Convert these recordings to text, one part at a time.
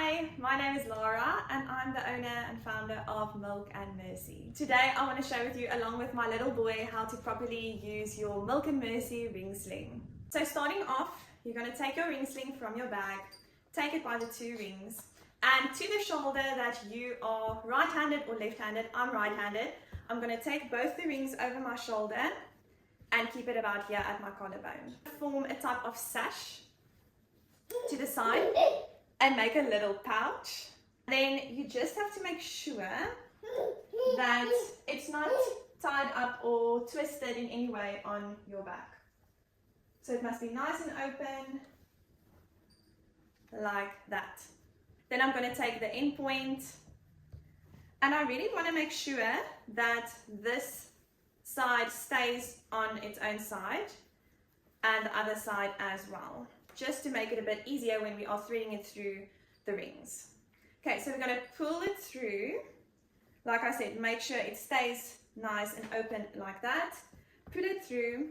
Hi, my name is Laura and I'm the owner and founder of Milk and Mercy. Today I want to share with you, along with my little boy, how to properly use your Milk and Mercy ring sling. So starting off, you're going to take your ring sling from your bag, take it by the two rings, and to the shoulder that you are right-handed or left-handed. I'm right-handed. I'm going to take both the rings over my shoulder and keep it about here at my collarbone. Form a type of sash to the side and make a little pouch. Then you just have to make sure that it's not tied up or twisted in any way on your back. So it must be nice and open, like that. Then I'm going to take the end point, and I really want to make sure that this side stays on its own side and the other side as well, just to make it a bit easier when we are threading it through the rings. Okay, so we're going to pull it through. Like I said, make sure it stays nice and open like that. Put it through,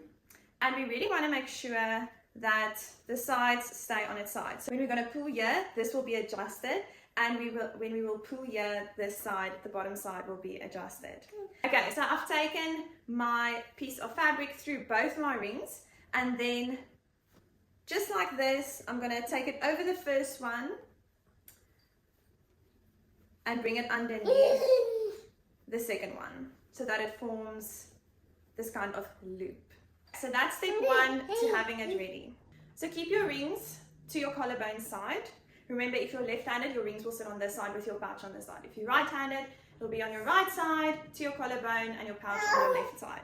and we really want to make sure that the sides stay on its side. So when we're going to pull here, this will be adjusted, and when we will pull here, this side, the bottom side, will be adjusted. Okay, so I've taken my piece of fabric through both my rings, and then just like this, I'm going to take it over the first one and bring it underneath the second one so that it forms this kind of loop. So that's step one to having it ready. So keep your rings to your collarbone side. Remember, if you're left-handed, your rings will sit on this side with your pouch on this side. If you're right-handed, it'll be on your right side to your collarbone and your pouch on your left side.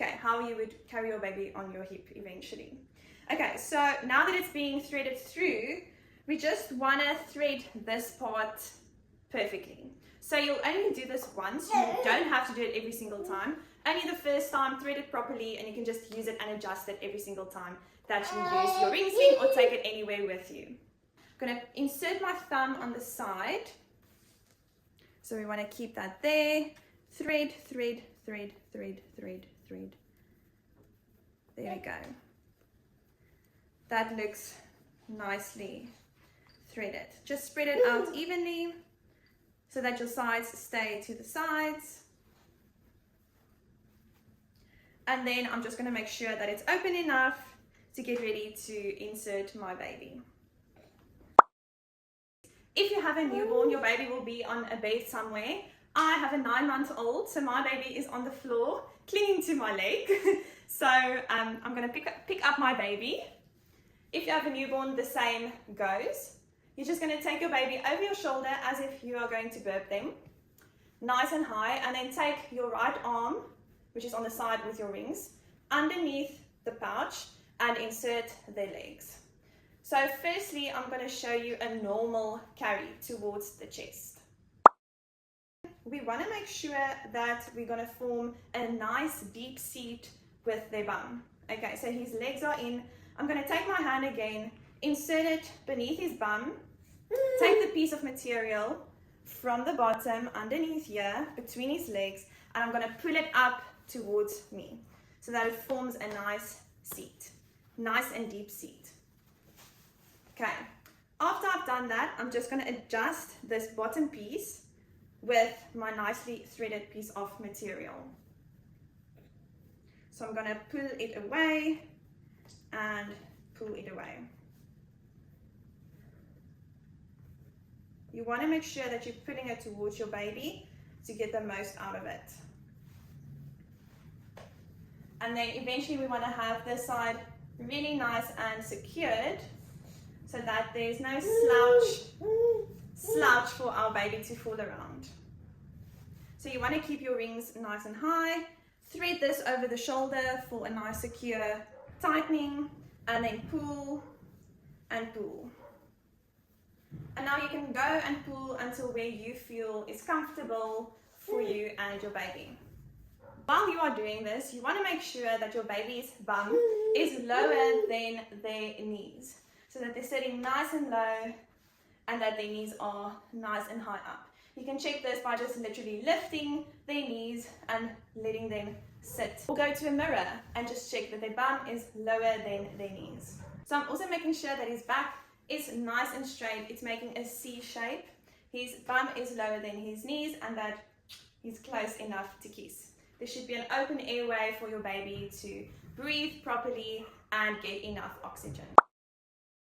Okay, how you would carry your baby on your hip eventually. Okay, so now that it's being threaded through, we just want to thread this part perfectly. So you'll only do this once. You don't have to do it every single time. Only the first time, thread it properly, and you can just use it and adjust it every single time that you use your ring sling or take it anywhere with you. I'm going to insert my thumb on the side. So we want to keep that there. Thread, thread, thread, thread, thread, thread. There we go. That looks nicely threaded. Just spread it out evenly so that your sides stay to the sides. And then I'm just going to make sure that it's open enough to get ready to insert my baby. If you have a newborn, your baby will be on a bed somewhere. I have a 9-month-old, so my baby is on the floor clinging to my leg. So I'm going to pick up my baby. If you have a newborn, the same goes. You're just going to take your baby over your shoulder as if you are going to burp them, nice and high, and then take your right arm, which is on the side with your rings, underneath the pouch and insert their legs. So firstly, I'm going to show you a normal carry towards the chest. We want to make sure that we're going to form a nice deep seat with their bum. Okay, so his legs are in. I'm going to take my hand again, insert it beneath his bum, take the piece of material from the bottom underneath here, between his legs, and I'm going to pull it up towards me so that it forms a nice seat, nice and deep seat. Okay, after I've done that, I'm just going to adjust this bottom piece with my nicely threaded piece of material. So I'm going to pull it away and pull it away. You want to make sure that you're pulling it towards your baby to get the most out of it. And then eventually we want to have this side really nice and secured so that there's no slouch for our baby to fall around. So you want to keep your rings nice and high. Thread this over the shoulder for a nice secure tightening, and then pull and pull. And now you can go and pull until where you feel is comfortable for you and your baby. While you are doing this, you want to make sure that your baby's bum is lower than their knees, so that they're sitting nice and low and that their knees are nice and high up. You can check this by just literally lifting their knees and letting them sit. Or go to a mirror and just check that their bum is lower than their knees. So I'm also making sure that his back is nice and straight. It's making a C shape. His bum is lower than his knees, and that he's close enough to kiss. There should be an open airway for your baby to breathe properly and get enough oxygen.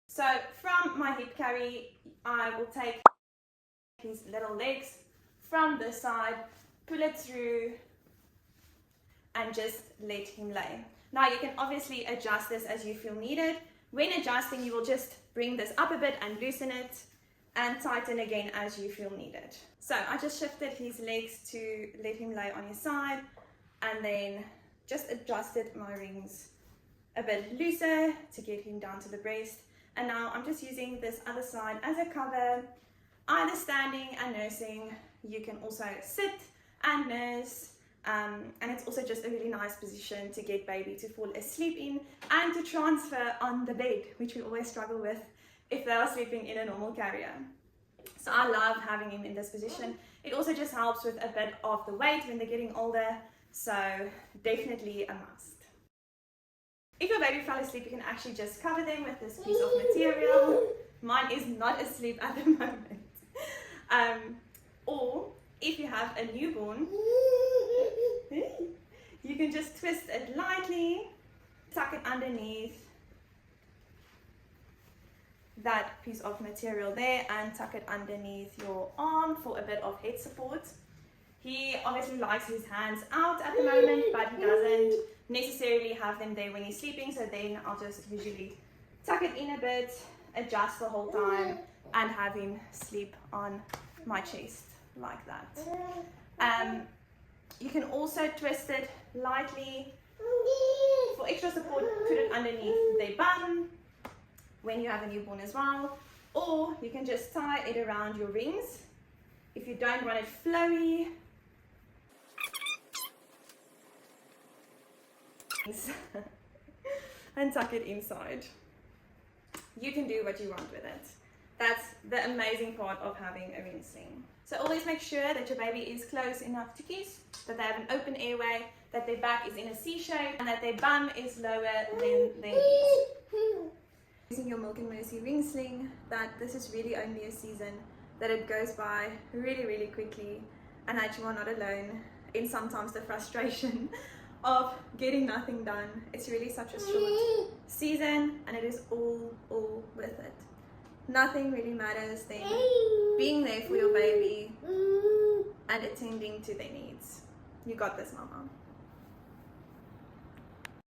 So from my hip carry, I will take his little legs from this side, pull it through, and just let him lay. Now you can obviously adjust this as you feel needed. When adjusting, you will just bring this up a bit and loosen it, and tighten again as you feel needed. So I just shifted his legs to let him lay on his side, and then just adjusted my rings a bit looser to get him down to the breast. And now I'm just using this other side as a cover, either standing and nursing. You can also sit and nurse, and it's also just a really nice position to get baby to fall asleep in and to transfer on the bed, which we always struggle with if they are sleeping in a normal carrier. So I love having him in this position. It also just helps with a bit of the weight when they're getting older, so definitely a must. If your baby fell asleep, you can actually just cover them with this piece of material. Mine is not asleep at the moment. Or if you have a newborn, you can just twist it lightly, tuck it underneath that piece of material there, and tuck it underneath your arm for a bit of head support. He obviously likes his hands out at the moment, but he doesn't necessarily have them there when he's sleeping, so then I'll just usually tuck it in a bit, adjust the whole time, and have him sleep on my chest like that. You can also twist it lightly for extra support, put it underneath their bum when you have a newborn as well, or you can just tie it around your rings if you don't want it flowy. And tuck it inside. You can do what you want with it. That's the amazing part of having a ring sling. So always make sure that your baby is close enough to kiss, that they have an open airway, that their back is in a C shape, and that their bum is lower than their knees. Using your Milk and Mercy ring sling, that this is really only a season, that it goes by really quickly, and that you are not alone in sometimes the frustration of getting nothing done. It's really such a short season, and it is all worth it. Nothing really matters than being there for your baby and attending to their needs. You got this, Mama.